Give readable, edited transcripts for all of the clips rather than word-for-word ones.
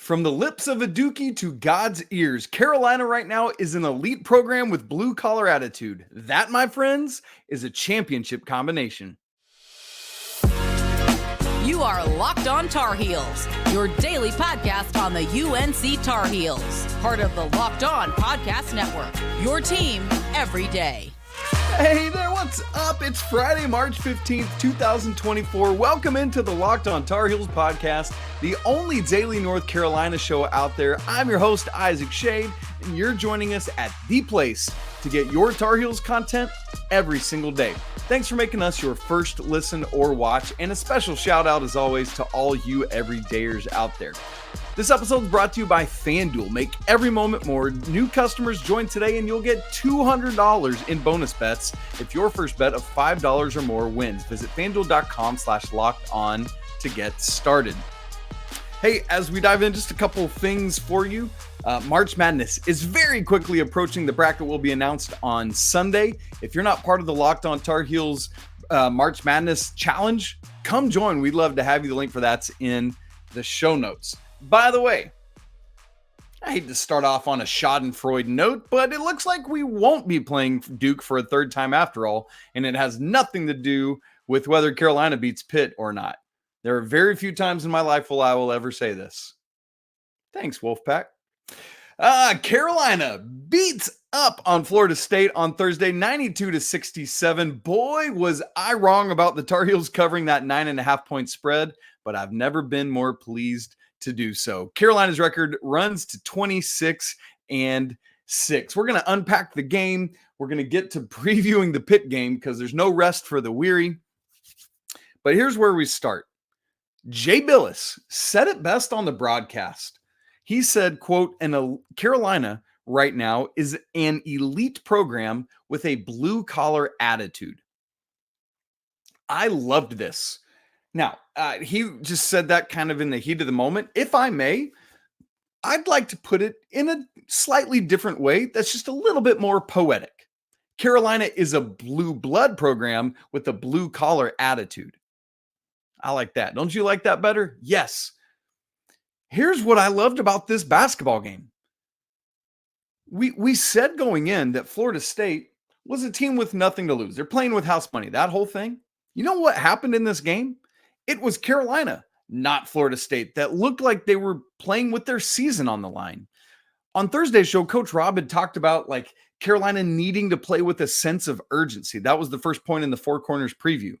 From the lips of a dookie to God's ears, Carolina right now is an elite program with blue-collar attitude. That, my friends, is a championship combination. You are Locked On Tar Heels, your daily podcast on the UNC Tar Heels. Part of the Locked On Podcast Network, your team every day. Hey there, what's up? It's Friday, March 15th, 2024. Welcome into the Locked On Tar Heels podcast, the only daily North Carolina show out there. I'm your host, Isaac Schade, and you're joining us at the place to get your Tar Heels content every single day. Thanks for making us your first listen or watch, and a special shout out as always to all you everydayers out there. This episode is brought to you by FanDuel. Make every moment more. New customers join today and you'll get $200 in bonus bets if your first bet of $5 or more wins. Visit FanDuel.com/lockedon to get started. Hey, as we dive in, just a couple things for you. March Madness is very quickly approaching. The bracket will be announced on Sunday. If you're not part of the Locked On Tar Heels March Madness Challenge, come join. We'd love to have you. The link for that's in the show notes. By the way, I hate to start off on a schadenfreude note, but it looks like we won't be playing Duke for a third time after all, and it has nothing to do with whether Carolina beats Pitt or not. There are very few times in my life I will ever say this. Thanks, Wolfpack. Carolina beats up on Florida State on Thursday, 92-67. Boy, was I wrong about the Tar Heels covering that 9.5-point spread, but I've never been more pleased to do so. Carolina's record runs to 26-6. We're going to unpack the game. We're going to get to previewing the Pitt game because there's no rest for the weary. But here's where we start. Bilas said it best on the broadcast. He said, quote, Carolina right now is an elite program with a blue-collar attitude. I loved this. Now, he just said that kind of in the heat of the moment. If I may, I'd like to put it in a slightly different way that's just a little bit more poetic. Carolina is a blue blood program with a blue collar attitude. I like that. Don't you like that better? Yes. Here's what I loved about this basketball game. We said going in that Florida State was a team with nothing to lose. They're playing with house money, that whole thing. You know what happened in this game? It was Carolina, not Florida State, that looked like they were playing with their season on the line. On Thursday's show, Coach Rob had talked about Carolina needing to play with a sense of urgency. That was the first point in the Four Corners preview.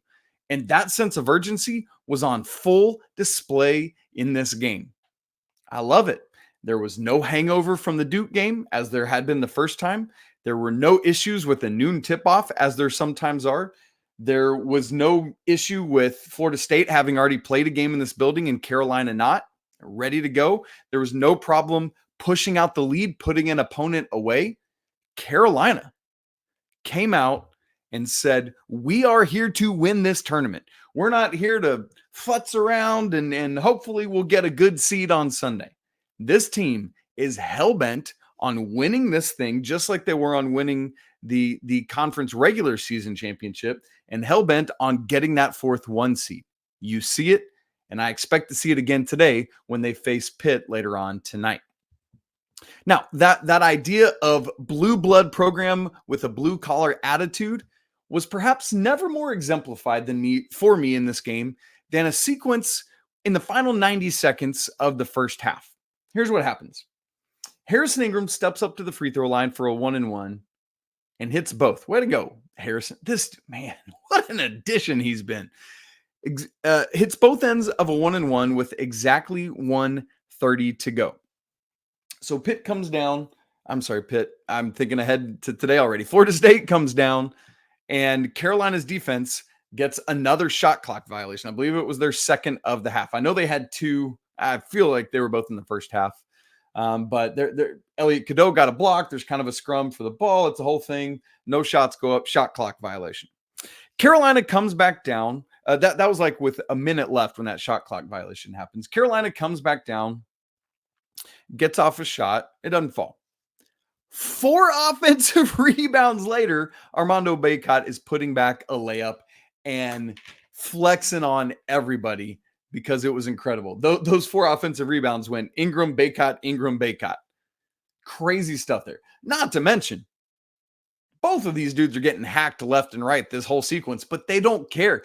And that sense of urgency was on full display in this game. I love it. There was no hangover from the Duke game, as there had been the first time. There were no issues with a noon tip-off, as there sometimes are. There was no issue with Florida State having already played a game in this building and Carolina not ready to go. There was no problem pushing out the lead, putting an opponent away. Carolina came out and said, we are here to win this tournament. We're not here to futz around and hopefully we'll get a good seed on Sunday. This team is hell-bent on winning this thing, just like they were on winning the conference regular season championship, and hell-bent on getting that fourth 1 seed. You see it, and I expect to see it again today when they face Pitt later on tonight. Now, that idea of blue blood program with a blue-collar attitude was perhaps never more exemplified for me in this game than a sequence in the final 90 seconds of the first half. Here's what happens. Harrison Ingram steps up to the free throw line for a 1-and-1 and hits both. Way to go, Harrison. This man, what an addition he's been. Hits both ends of a 1-and-1 with exactly 1:30 to go. So Pitt comes down. I'm sorry, Pitt. I'm thinking ahead to today already. Florida State comes down, and Carolina's defense gets another shot clock violation. I believe it was their second of the half. I know they had two. I feel like they were both in the first half. But Elliot Cadeau got a block. There's kind of a scrum for the ball. It's a whole thing. No shots go up. Shot clock violation. Carolina comes back down. That was like with a minute left when that shot clock violation happens. Carolina comes back down, gets off a shot. It doesn't fall. 4 offensive rebounds later, Armando Bacot is putting back a layup and flexing on everybody because it was incredible. Those 4 offensive rebounds went Ingram, Baycott, Ingram, Baycott. Crazy stuff there. Not to mention, both of these dudes are getting hacked left and right this whole sequence, but they don't care.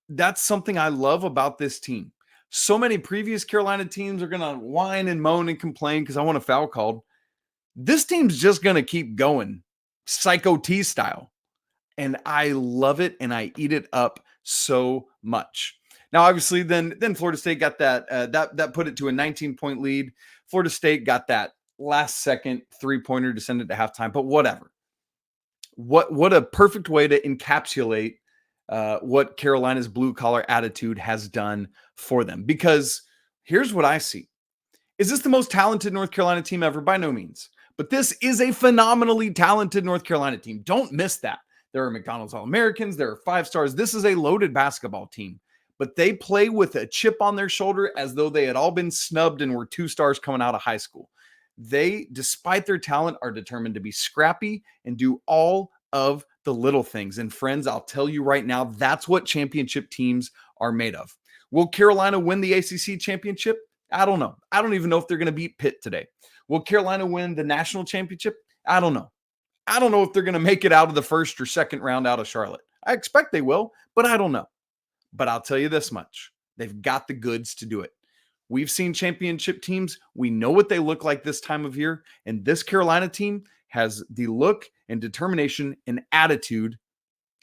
That's something I love about this team. So many previous Carolina teams are going to whine and moan and complain because I want a foul called. This team's just going to keep going, Psycho T style. And I love it, and I eat it up so much. Now, obviously, then Florida State got that. That put it to a 19-point lead. Florida State got that last-second three-pointer to send it to halftime, but whatever. What a perfect way to encapsulate what Carolina's blue-collar attitude has done for them. Because here's what I see. Is this the most talented North Carolina team ever? By no means. But this is a phenomenally talented North Carolina team. Don't miss that. There are McDonald's All-Americans. There are 5-stars. This is a loaded basketball team. But they play with a chip on their shoulder as though they had all been snubbed and were 2 stars coming out of high school. They, despite their talent, are determined to be scrappy and do all of the little things. And friends, I'll tell you right now, that's what championship teams are made of. Will Carolina win the ACC championship? I don't know. I don't even know if they're going to beat Pitt today. Will Carolina win the national championship? I don't know. I don't know if they're going to make it out of the first or second round out of Charlotte. I expect they will, but I don't know. But I'll tell you this much. They've got the goods to do it. We've seen championship teams. We know what they look like this time of year. And this Carolina team has the look and determination and attitude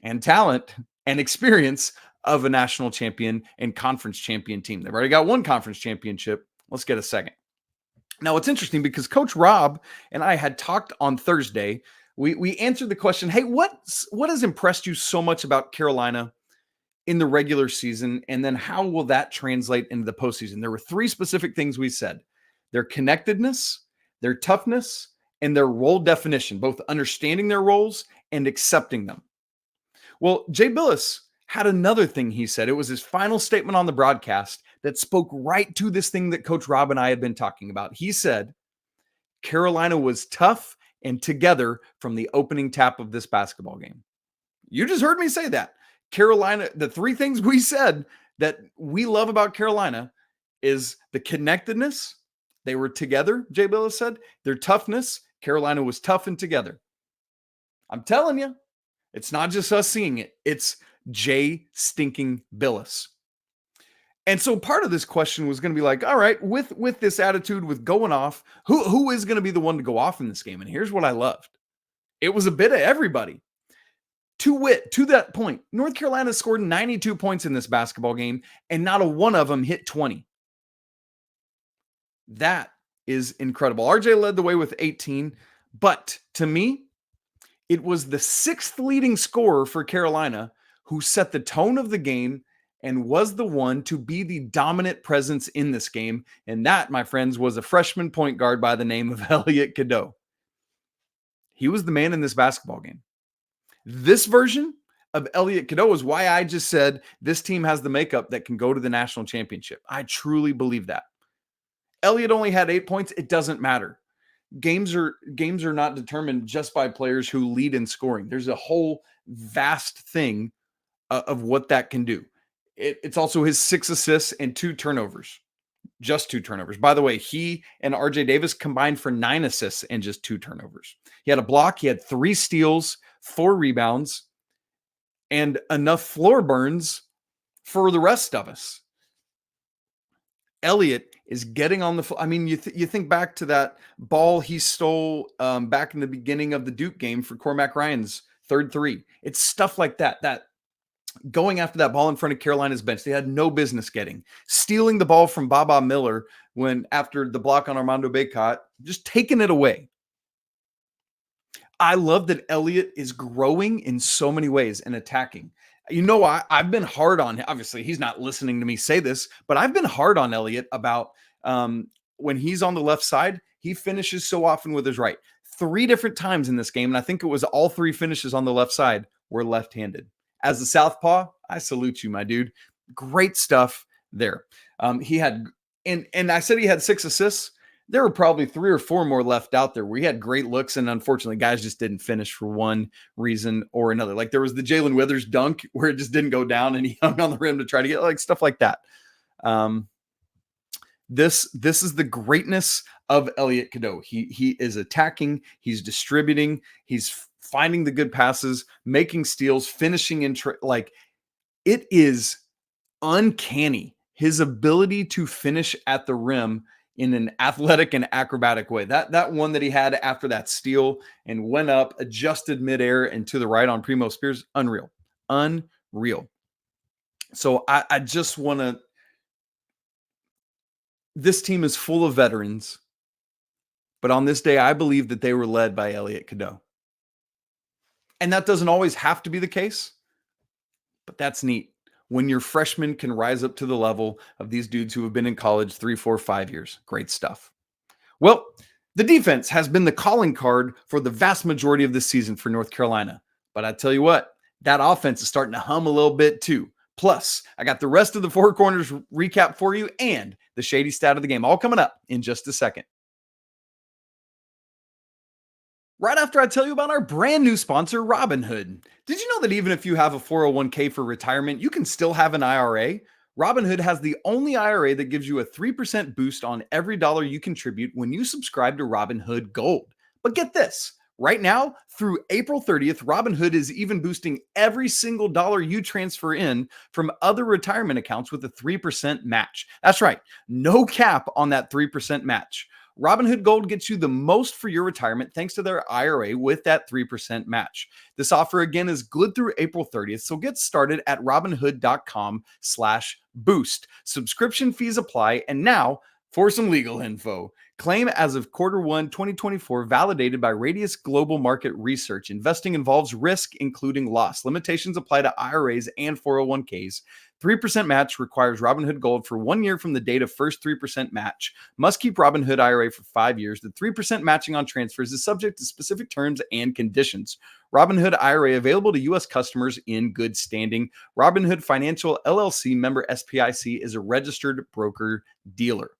and talent and experience of a national champion and conference champion team. They've already got 1 conference championship. Let's get a second. Now, it's interesting because Coach Rob and I had talked on Thursday. We answered the question, hey, what has impressed you so much about Carolina in the regular season? And then how will that translate into the postseason? There were 3 specific things we said: their connectedness, their toughness, and their role definition, both understanding their roles and accepting them. Well, Bilas had another thing he said. It was his final statement on the broadcast that spoke right to this thing that Coach Rob and I had been talking about. He said, Carolina was tough and together from the opening tap of this basketball game. You just heard me say that. Carolina, the 3 things we said that we love about Carolina is the connectedness. They were together, Bilas said. Their toughness. Carolina was tough and together. I'm telling you, it's not just us seeing it. It's Bilas. And so part of this question was going to be like, all right, with this attitude, with going off, who is going to be the one to go off in this game? And here's what I loved. It was a bit of everybody. To that point, North Carolina scored 92 points in this basketball game, and not a one of them hit 20. That is incredible. RJ led the way with 18, but to me, it was the 6th leading scorer for Carolina who set the tone of the game and was the one to be the dominant presence in this game. And that, my friends, was a freshman point guard by the name of Elliot Cadeau. He was the man in this basketball game. This version of Elliot Cadeau is why I just said this team has the makeup that can go to the national championship. I truly believe that. Elliot only had 8 points. It doesn't matter. Games are not determined just by players who lead in scoring. There's a whole vast thing of what that can do. It's also his 6 assists and 2 turnovers. Just 2 turnovers. By the way, he and RJ Davis combined for 9 assists and just 2 turnovers. He had a block. He had 3 steals, 4 rebounds, and enough floor burns for the rest of us. Elliot is getting on the floor. I mean, you think back to that ball he stole back in the beginning of the Duke game for Cormac Ryan's 3rd 3. It's stuff like that going after that ball in front of Carolina's bench, they had no business getting. Stealing the ball from Baba Miller after the block on Armando Baycott, just taking it away. I love that Elliot is growing in so many ways and attacking. You know, I've been hard on him. Obviously, he's not listening to me say this, but I've been hard on Elliot about when he's on the left side, he finishes so often with his right. 3 different times in this game, and I think it was all 3 finishes on the left side were left-handed. As a southpaw, I salute you, my dude. Great stuff there. He had, and I said he had 6 assists. There were probably 3 or 4 more left out there where he had great looks, and unfortunately, guys just didn't finish for one reason or another. Like there was the Jalen Withers dunk where it just didn't go down, and he hung on the rim to try to get like stuff like that. This is the greatness of Elliot Cadeau. He is attacking, he's distributing, he's finding the good passes, making steals, finishing in like it is uncanny. His ability to finish at the rim in an athletic and acrobatic way. That one that he had after that steal and went up, adjusted midair and to the right on Primo Spears, unreal. So I just want to. This team is full of veterans, but on this day, I believe that they were led by Elliot Cadeau. And that doesn't always have to be the case, but that's neat when your freshmen can rise up to the level of these dudes who have been in college 3, 4, 5 years. Great stuff. Well, the defense has been the calling card for the vast majority of this season for North Carolina. But I tell you what, that offense is starting to hum a little bit too. Plus, I got the rest of the Four Corners recap for you and the shady stat of the game all coming up in just a second. Right after I tell you about our brand new sponsor, Robinhood. Did you know that even if you have a 401k for retirement, you can still have an IRA? Robinhood has the only IRA that gives you a 3% boost on every dollar you contribute when you subscribe to Robinhood Gold. But get this. Right now, through April 30th, Robinhood is even boosting every single dollar you transfer in from other retirement accounts with a 3% match. That's right, no cap on that 3% match. Robinhood Gold gets you the most for your retirement thanks to their IRA with that 3% match. This offer again is good through April 30th, so get started at robinhood.com/boost. Subscription fees apply, and now for some legal info. Claim as of Q1 2024 validated by Radius Global Market Research. Investing involves risk, including loss. Limitations apply to IRAs and 401ks. 3% match requires Robinhood Gold for 1 year from the date of first 3% match. Must keep Robinhood IRA for 5 years. The 3% matching on transfers is subject to specific terms and conditions. Robinhood IRA available to U.S. customers in good standing. Robinhood Financial LLC member SPIC is a registered broker-dealer.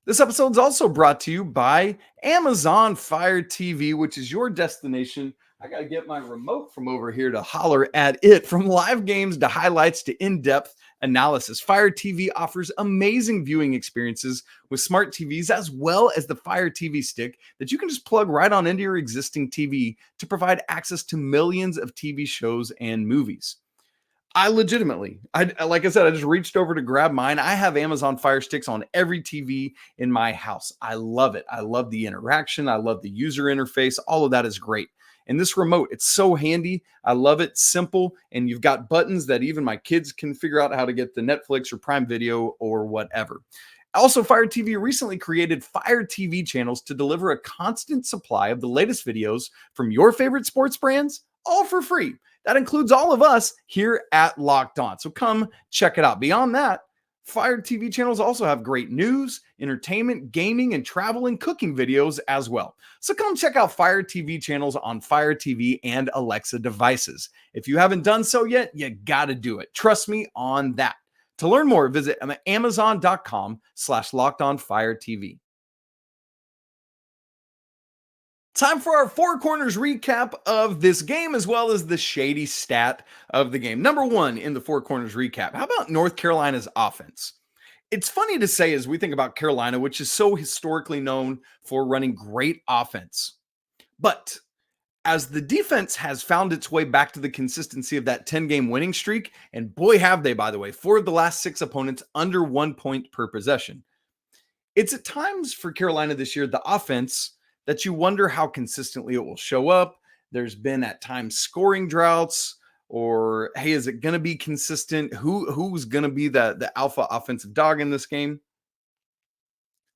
This episode is also brought to you by Amazon Fire TV, which is your destination. I got to get my remote from over here to holler at it. From live games to highlights to in-depth analysis, Fire TV offers amazing viewing experiences with smart TVs as well as the Fire TV stick that you can just plug right on into your existing TV to provide access to millions of TV shows and movies. Like I said, I just reached over to grab mine. I have Amazon Fire Sticks on every TV in my house. I love it. I love the interaction. I love the user interface. All of that is great. And this remote, it's so handy. I love it. Simple. And you've got buttons that even my kids can figure out how to get the Netflix or Prime Video or whatever. Also, Fire TV recently created Fire TV channels to deliver a constant supply of the latest videos from your favorite sports brands, all for free. That includes all of us here at Locked On. So come check it out. Beyond that, Fire TV channels also have great news, entertainment, gaming, and travel and cooking videos as well. So come check out Fire TV channels on Fire TV and Alexa devices. If you haven't done so yet, you got to do it. Trust me on that. To learn more, visit amazon.com/LockedOnFireTV. Time for our Four Corners recap of this game, as well as the shady stat of the game. Number one in the Four Corners recap. How about North Carolina's offense? It's funny to say as we think about Carolina, which is so historically known for running great offense. But as the defense has found its way back to the consistency of that 10-game winning streak, and boy have they, by the way, 4 of the last 6 opponents under 1 point per possession. It's at times for Carolina this year, the offense, that you wonder how consistently it will show up. There's been at times scoring droughts, or hey, is it going to be consistent? Who's going to be the alpha offensive dog in this game?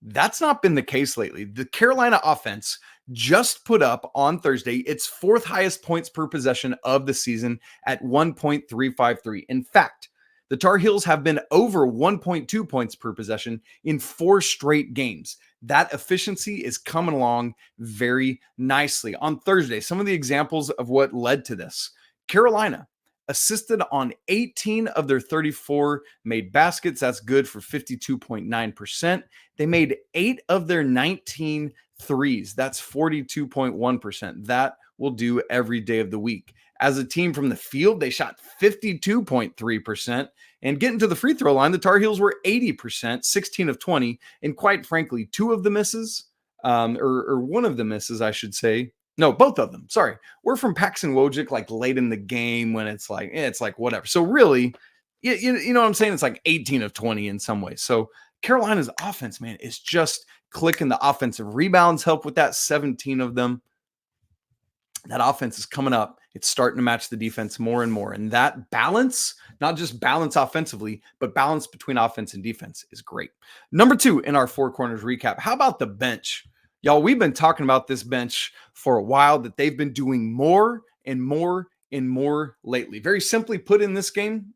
That's not been the case lately. The Carolina offense just put up on Thursday its 4th highest points per possession of the season at 1.353. In fact, the Tar Heels have been over 1.2 points per possession in 4 straight games. That efficiency is coming along very nicely. On Thursday, some of the examples of what led to this. Carolina assisted on 18 of their 34 made baskets. That's good for 52.9%. They made 8 of their 19 threes. That's 42.1%. That will do every day of the week. As a team from the field, they shot 52.3%. And getting to the free throw line, the Tar Heels were 80%, 16 of 20. And quite frankly, two of the misses, or one of the misses, I should say. No, both of them. Sorry. We're from Paxson Wojcik, like late in the game when it's like whatever. So really, you know what I'm saying? It's like 18 of 20 in some ways. So Carolina's offense, man, is just clicking. The offensive rebounds help with that, 17 of them. That offense is coming up. It's starting to match the defense more and more. And that balance, not just balance offensively, but balance between offense and defense is great. Number 2 in our Four Corners recap. How about the bench? Y'all, we've been talking about this bench for a while, that they've been doing more and more and more lately. Very simply put, in this game,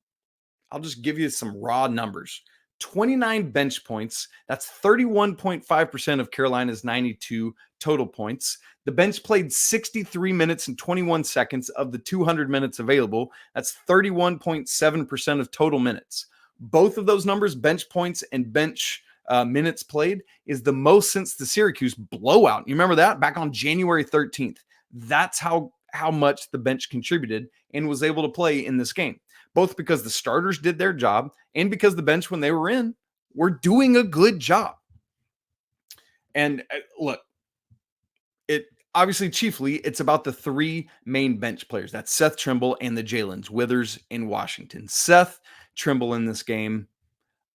I'll just give you some raw numbers. 29 bench points. That's 31.5% of Carolina's 92 total points. The bench played 63 minutes and 21 seconds of the 200 minutes available. That's 31.7% of total minutes. Both of those numbers, bench points and bench minutes played, is the most since the Syracuse blowout. You remember that? Back on January 13th. That's how much the bench contributed and was able to play in this game. Both because the starters did their job and because the bench, when they were in, were doing a good job. And look, it obviously chiefly it's about the three main bench players. That's Seth, Trimble, and the Jae'lyns, Withers and Washington. Seth Trimble in this game,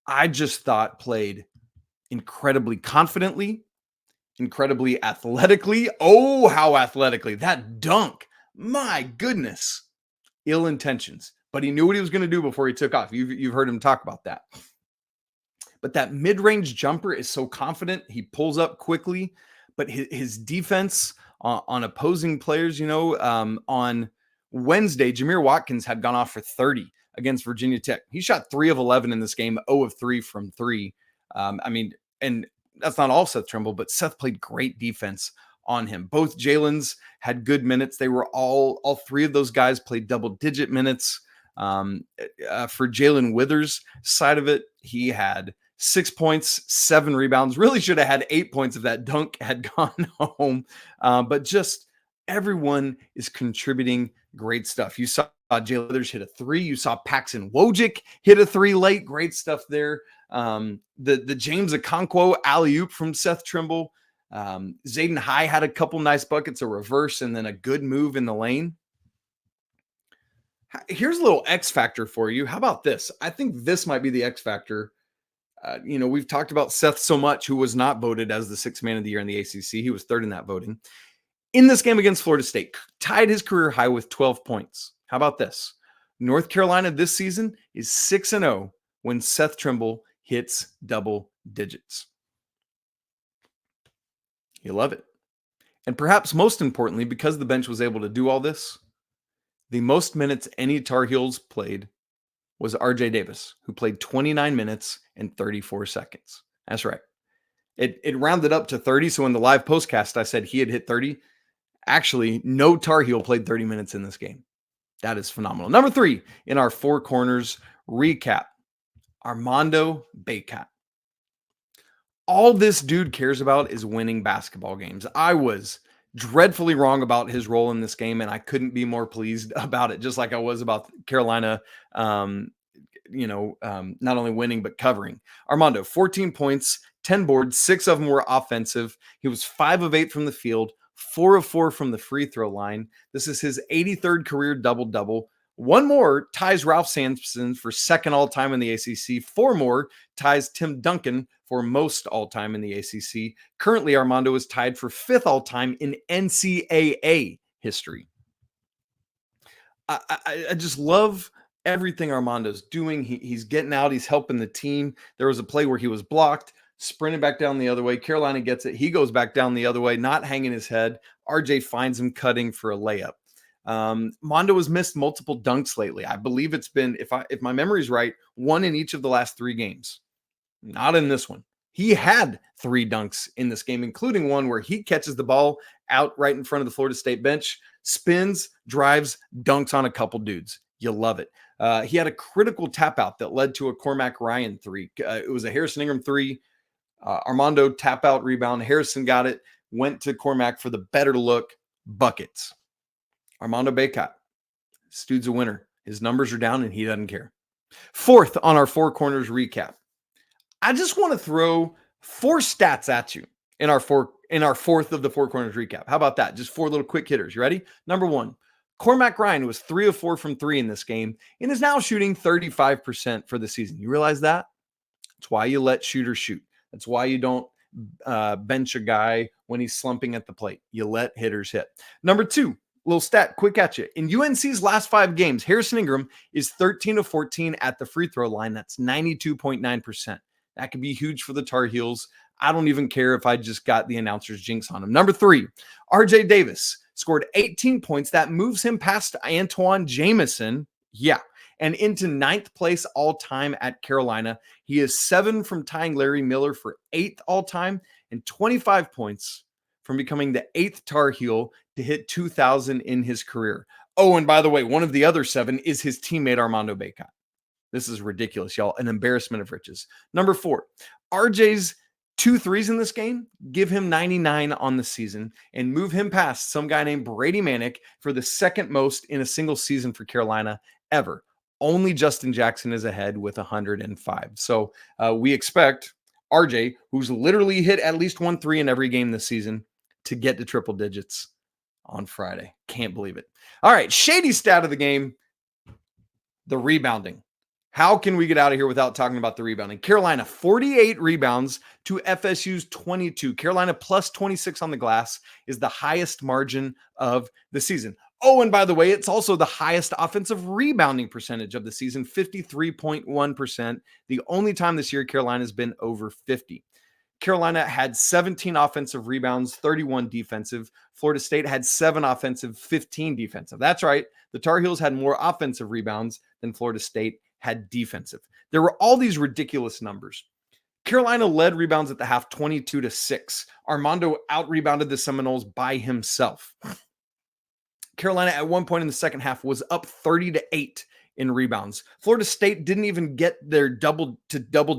I just thought played incredibly confidently, incredibly athletically. Oh, how athletically. That dunk. My goodness. Ill intentions. But he knew what he was going to do before he took off. You've heard him talk about that. But that mid-range jumper is so confident. He pulls up quickly. But his defense on opposing players, on Wednesday, Jameer Watkins had gone off for 30 against Virginia Tech. He shot 3 of 11 in this game, 0 of 3 from 3. And that's not all Seth Trimble, but Seth played great defense on him. Both Jalen's had good minutes. They were all three of those guys played double-digit minutes. For Jalen Withers' side of it, he had 6 points, 7 rebounds. Really should have had 8 points if that dunk had gone home. But just everyone is contributing great stuff. You saw Jalen Withers hit a 3. You saw Paxson Wojcik hit a 3 late. Great stuff there. The James Okonkwo alley-oop from Seth Trimble. Zayden High had a couple nice buckets, a reverse, and then a good move in the lane. Here's a little X factor for you. How about this? I think this might be the X factor. We've talked about Seth so much, who was not voted as the 6th man of the year in the ACC. He was 3rd in that voting. In this game against Florida State, tied his career high with 12 points. How about this? North Carolina this season is 6-0 when Seth Trimble hits double digits. You love it. And perhaps most importantly, because the bench was able to do all this, the most minutes any Tar Heels played was RJ Davis, who played 29 minutes and 34 seconds. That's right. It rounded up to 30. So in the live postcast, I said he had hit 30. Actually, no Tar Heel played 30 minutes in this game. That is phenomenal. Number 3 in our Four Corners recap, Armando Bacot. All this dude cares about is winning basketball games. I was dreadfully wrong about his role in this game, and I couldn't be more pleased about it, just like I was about Carolina, not only winning, but covering. Armando, 14 points, 10 boards, 6 of them were offensive. He was 5 of 8 from the field, 4 of 4 from the free throw line. This is his 83rd career double-double. 1 more ties Ralph Sampson for 2nd all-time in the ACC. 4 more ties Tim Duncan for most all-time in the ACC. Currently, Armando is tied for 5th all-time in NCAA history. I just love everything Armando's doing. He's getting out. He's helping the team. There was a play where he was blocked, sprinted back down the other way. Carolina gets it. He goes back down the other way, not hanging his head. RJ finds him cutting for a layup. Mondo has missed multiple dunks lately. I believe it's been, if my memory's right, 1 in each of the last 3 games. Not in this one. He had 3 dunks in this game, including one where he catches the ball out right in front of the Florida State bench, spins, drives, dunks on a couple dudes. You love it. He had a critical tap out that led to a Cormac Ryan 3. It was a Harrison Ingram 3. Armando tap out rebound. Harrison got it, went to Cormac for the better look, buckets. Armando Bacot, this dude's a winner. His numbers are down and he doesn't care. Fourth on our four corners recap. I just want to throw 4 stats at you in our fourth of the four corners recap. How about that? Just 4 little quick hitters. You ready? Number 1, Cormac Ryan was 3 of 4 from 3 in this game and is now shooting 35% for the season. You realize that? That's why you let shooters shoot. That's why you don't bench a guy when he's slumping at the plate. You let hitters hit. Number 2, little stat, quick at you. In UNC's last 5 games, Harrison Ingram is 13 of 14 at the free throw line. That's 92.9%. That could be huge for the Tar Heels. I don't even care if I just got the announcer's jinx on him. Number 3, RJ Davis scored 18 points. That moves him past Antoine Jamison. Yeah. And into 9th place all-time at Carolina. He is 7 from tying Larry Miller for 8th all-time and 25 points from becoming the 8th Tar Heel to hit 2,000 in his career. Oh, and by the way, one of the other 7 is his teammate Armando Bacot. This is ridiculous, y'all. An embarrassment of riches. Number 4, RJ's 2 threes in this game give him 99 on the season and move him past some guy named Brady Manek for the 2nd most in a single season for Carolina ever. Only Justin Jackson is ahead with 105. So we expect RJ, who's literally hit at least 1 3 in every game this season, to get to triple digits on Friday. Can't believe it. All right, shady stat of the game, the rebounding. How can we get out of here without talking about the rebounding? Carolina, 48 rebounds to FSU's 22. Carolina plus 26 on the glass is the highest margin of the season. Oh, and by the way, it's also the highest offensive rebounding percentage of the season, 53.1%. The only time this year Carolina has been over 50. Carolina had 17 offensive rebounds, 31 defensive. Florida State had 7 offensive, 15 defensive. That's right. The Tar Heels had more offensive rebounds than Florida State had defensive. There were all these ridiculous numbers. Carolina led rebounds at the half 22-6. Armando out-rebounded the Seminoles by himself. Carolina at one point in the second half was up 30-8 in rebounds. Florida State didn't even get their double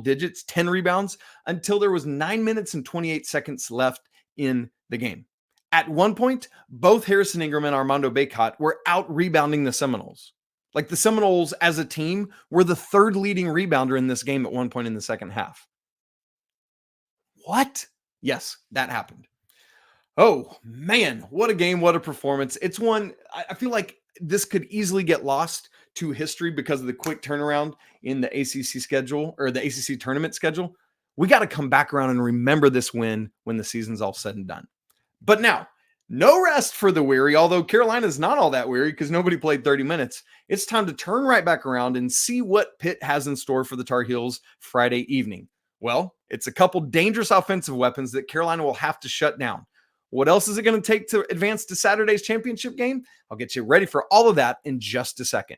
digits, 10 rebounds, until there was 9 minutes and 28 seconds left in the game. At one point, both Harrison Ingram and Armando Bacot were out-rebounding the Seminoles. Like the Seminoles as a team were the 3rd leading rebounder in this game at one point in the second half. What? Yes, that happened. Oh, man, what a game, what a performance. It's one, I feel like this could easily get lost to history because of the quick turnaround in the ACC schedule or the ACC tournament schedule. We got to come back around and remember this win when the season's all said and done. But now, no rest for the weary, although Carolina's not all that weary because nobody played 30 minutes. It's time to turn right back around and see what Pitt has in store for the Tar Heels Friday evening. Well, it's a couple dangerous offensive weapons that Carolina will have to shut down. What else is it going to take to advance to Saturday's championship game? I'll get you ready for all of that in just a second.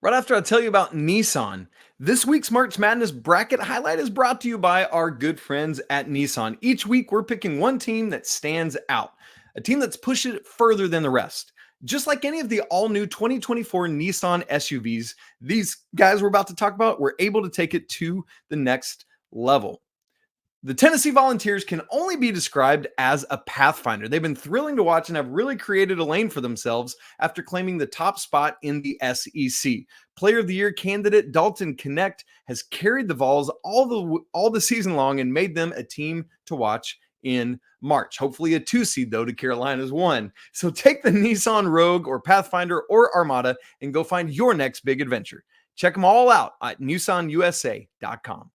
Right after I tell you about Nissan, this week's March Madness bracket highlight is brought to you by our good friends at Nissan. Each week, we're picking one team that stands out, a team that's pushed it further than the rest. Just like any of the all-new 2024 Nissan SUVs, these guys we're about to talk about were able to take it to the next level. The Tennessee Volunteers can only be described as a pathfinder. They've been thrilling to watch and have really created a lane for themselves after claiming the top spot in the SEC. Player of the Year candidate Dalton Knecht has carried the Vols all the season long and made them a team to watch in March. Hopefully a 2 seed, though, to Carolina's 1. So take the Nissan Rogue or Pathfinder or Armada and go find your next big adventure. Check them all out at NissanUSA.com.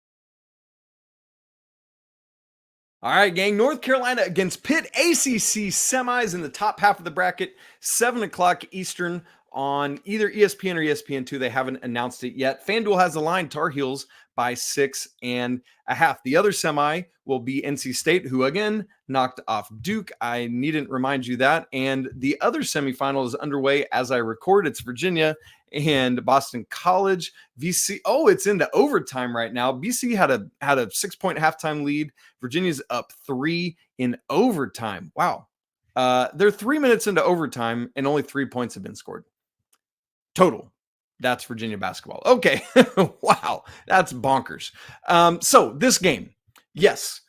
All right, gang, North Carolina against Pitt, ACC semis in the top half of the bracket, 7 o'clock Eastern on either ESPN or ESPN2. They haven't announced it yet. FanDuel has the line Tar Heels by 6.5. The other semi will be NC State, who again knocked off Duke. I needn't remind you that. And the other semifinal is underway as I record. It's Virginia and Boston College. VC, it's into overtime right now. BC had a 6-point halftime lead. Virginia's up 3 in overtime. Wow. They're 3 minutes into overtime and only 3 points have been scored total. That's Virginia basketball. Okay. Wow. That's bonkers. So this game, yes,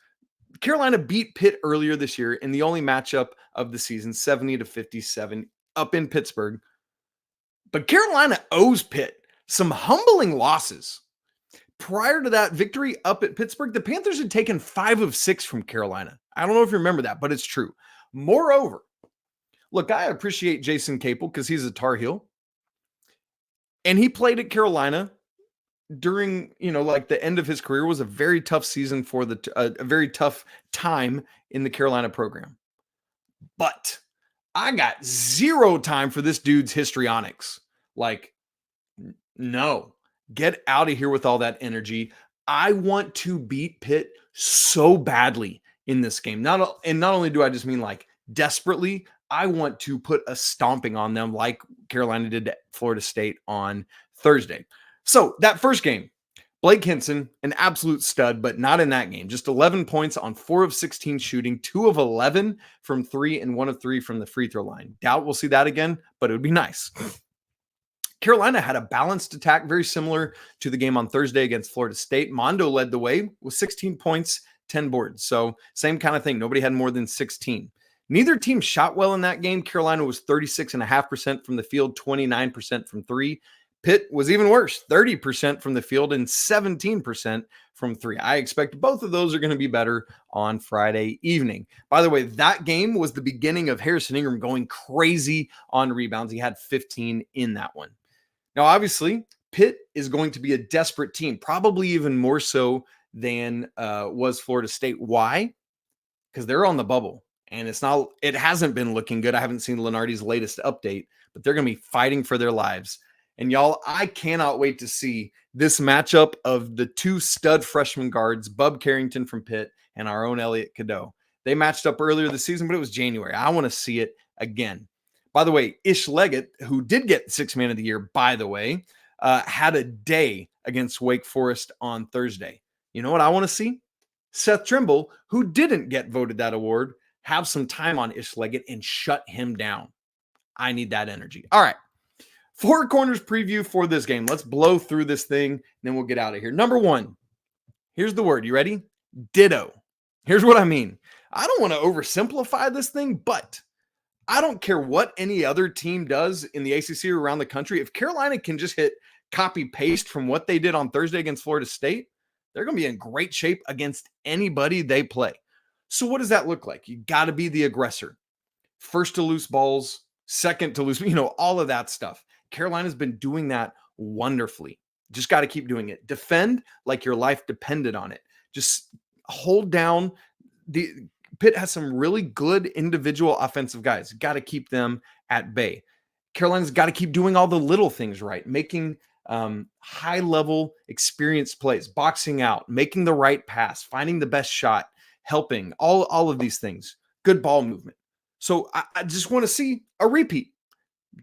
Carolina beat Pitt earlier this year in the only matchup of the season, 70-57 up in Pittsburgh. But Carolina owes Pitt some humbling losses. Prior to that victory up at Pittsburgh, the Panthers had taken 5 of 6 from Carolina. I don't know if you remember that, but it's true. Moreover, look, I appreciate Jason Capel because he's a Tar Heel. And he played at Carolina during, like the end of his career was a very tough season for a very tough time in the Carolina program. But I got zero time for this dude's histrionics. Like, no, get out of here with all that energy. I want to beat Pitt so badly in this game. Not only do I just mean like desperately, I want to put a stomping on them like Carolina did to Florida State on Thursday. So that first game, Blake Hinson, an absolute stud, but not in that game. Just 11 points on 4 of 16 shooting, 2 of 11 from 3 and 1 of 3 from the free throw line. Doubt we'll see that again, but it would be nice. Carolina had a balanced attack, very similar to the game on Thursday against Florida State. Mondo led the way with 16 points, 10 boards. So same kind of thing. Nobody had more than 16. Neither team shot well in that game. Carolina was 36.5% from the field, 29% from 3. Pitt was even worse, 30% from the field and 17% from 3. I expect both of those are going to be better on Friday evening. By the way, that game was the beginning of Harrison Ingram going crazy on rebounds. He had 15 in that one. Now, obviously, Pitt is going to be a desperate team, probably even more so than was Florida State. Why? Because they're on the bubble, and it hasn't been looking good. I haven't seen Leonard's latest update, but they're going to be fighting for their lives. And y'all, I cannot wait to see this matchup of the 2 stud freshman guards, Bub Carrington from Pitt and our own Elliot Cadeau. They matched up earlier this season, but it was January. I want to see it again. By the way, Ish Leggett, who did get 6th Man of the Year, by the way, had a day against Wake Forest on Thursday. You know what I want to see? Seth Trimble, who didn't get voted that award, have some time on Ish Leggett and shut him down. I need that energy. All right. 4 corners preview for this game. Let's blow through this thing, and then we'll get out of here. Number 1, here's the word. You ready? Ditto. Here's what I mean. I don't want to oversimplify this thing, but I don't care what any other team does in the ACC or around the country. If Carolina can just hit copy-paste from what they did on Thursday against Florida State, they're going to be in great shape against anybody they play. So what does that look like? You got to be the aggressor. First to loose balls, second to loose, all of that stuff. Carolina's been doing that wonderfully. Just got to keep doing it. Defend like your life depended on it. Just hold down. Pitt has some really good individual offensive guys. Got to keep them at bay. Carolina's got to keep doing all the little things right, making high-level experienced plays, boxing out, making the right pass, finding the best shot, helping, all of these things. Good ball movement. So I just want to see a repeat.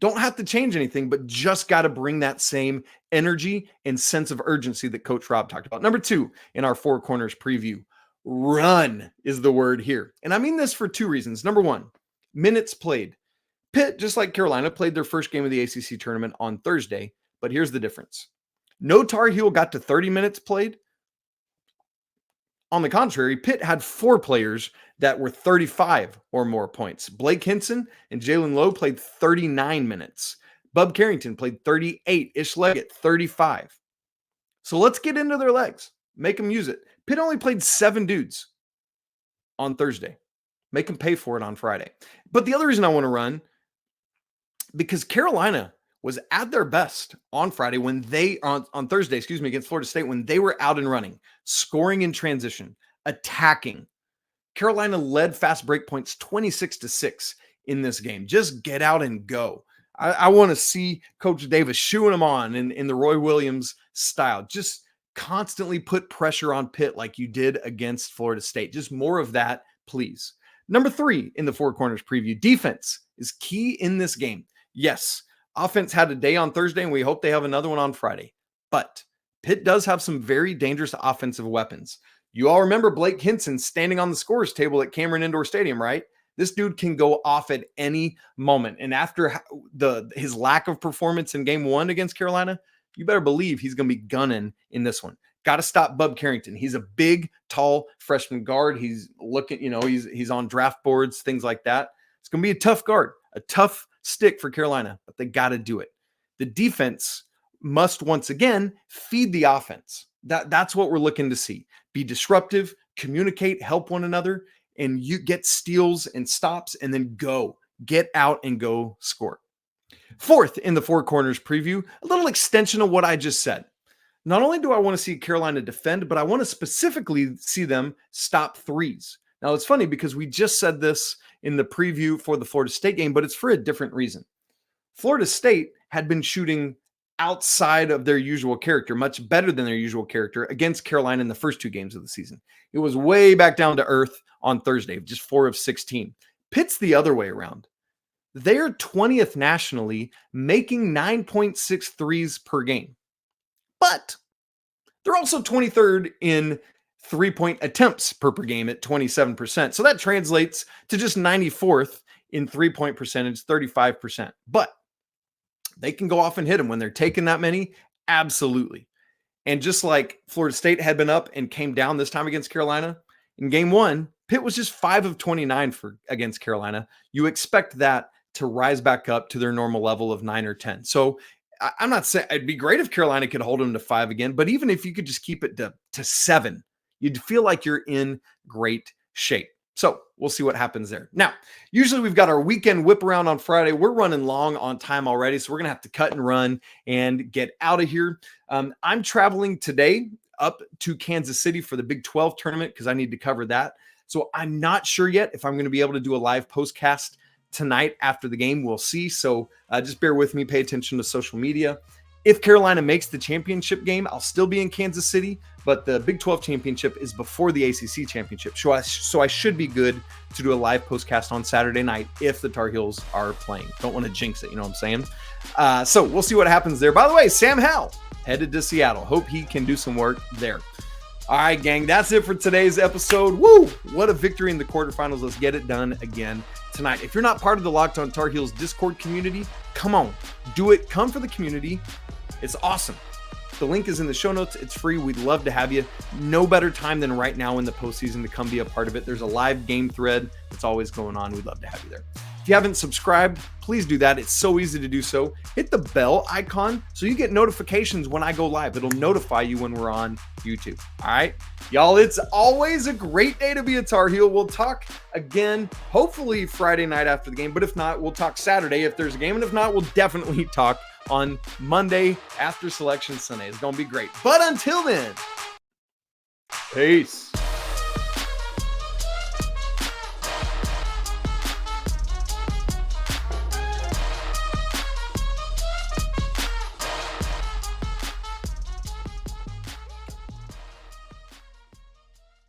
Don't have to change anything, but just got to bring that same energy and sense of urgency that Coach Rob talked about. Number 2 in our 4 corners preview, run is the word here. And I mean this for 2 reasons. Number 1, minutes played. Pitt, just like Carolina, played their first game of the ACC tournament on Thursday, but here's the difference. No Tar Heel got to 30 minutes played. On the contrary, Pitt had 4 players that were 35 or more points. Blake Hinson and Jalen Lowe played 39 minutes. Bub Carrington played 38. Ish Leggett, 35. So let's get into their legs. Make them use it. Pitt only played 7 dudes on Thursday. Make them pay for it on Friday. But the other reason I want to run, because Carolina was at their best on Friday when on Thursday, against Florida State, when they were out and running, scoring in transition, attacking. Carolina led fast break points 26-6 in this game. Just get out and go. I want to see Coach Davis shooing them on in the Roy Williams style. Just constantly put pressure on Pitt like you did against Florida State. Just more of that, please. Number 3 in the 4 corners preview, defense is key in this game. Yes, offense had a day on Thursday, and we hope they have another one on Friday. But Pitt does have some very dangerous offensive weapons. You all remember Blake Hinson standing on the scorer's table at Cameron Indoor Stadium, right? This dude can go off at any moment. And after his lack of performance in game 1 against Carolina, you better believe he's going to be gunning in this one. Got to stop Bub Carrington. He's a big, tall freshman guard. He's looking, he's on draft boards, things like that. It's going to be a tough guard, a tough stick for Carolina, but they got to do it. The defense must once again feed the offense. That's what we're looking to see. Be disruptive, communicate, help one another, and you get steals and stops, and then go. Get out and go score. Fourth in the Four Corners preview, a little extension of what I just said. Not only do I want to see Carolina defend, but I want to specifically see them stop threes. Now, it's funny because we just said this in the preview for the Florida State game, but it's for a different reason. Florida State had been shooting outside of their usual character, much better than their usual character against Carolina in the first 2 games of the season. It was way back down to earth on Thursday, just 4 of 16. Pitt's the other way around. They're 20th nationally, making 9.6 threes per game. But they're also 23rd in 3-point attempts per game at 27%. So that translates to just 94th in 3-point percentage, 35%. But they can go off and hit them when they're taking that many. Absolutely. And just like Florida State had been up and came down this time against Carolina, in game 1, Pitt was just 5 of 29 against Carolina. You expect that to rise back up to their normal level of 9 or 10. So I'm not saying it'd be great if Carolina could hold them to 5 again, but even if you could just keep it to 7, you'd feel like you're in great shape. So we'll see what happens there. Now, usually we've got our weekend whip around on Friday. We're running long on time already, so we're going to have to cut and run and get out of here. I'm traveling today up to Kansas City for the Big 12 tournament because I need to cover that. So I'm not sure yet if I'm going to be able to do a live postcast tonight after the game. We'll see. So just bear with me. Pay attention to social media. If Carolina makes the championship game, I'll still be in Kansas City, but the Big 12 championship is before the ACC championship. So I should be good to do a live postcast on Saturday night if the Tar Heels are playing. Don't want to jinx it, you know what I'm saying? So we'll see what happens there. By the way, Sam Howell headed to Seattle. Hope he can do some work there. All right, gang, that's it for today's episode. Woo! What a victory in the quarterfinals. Let's get it done again tonight. If you're not part of the Locked On Tar Heels Discord community, come on, do it. Come for the community. It's awesome. The link is in the show notes. It's free. We'd love to have you. No better time than right now in the postseason to come be a part of it. There's a live game thread that's always going on. We'd love to have you there. If you haven't subscribed, please do that. It's so easy to do so. Hit the bell icon so you get notifications when I go live. It'll notify you when we're on YouTube. All right, y'all, it's always a great day to be a Tar Heel. We'll talk again, hopefully Friday night after the game, but if not, we'll talk Saturday if there's a game, and if not, we'll definitely talk on Monday after Selection Sunday. It's going to be great. But until then, peace.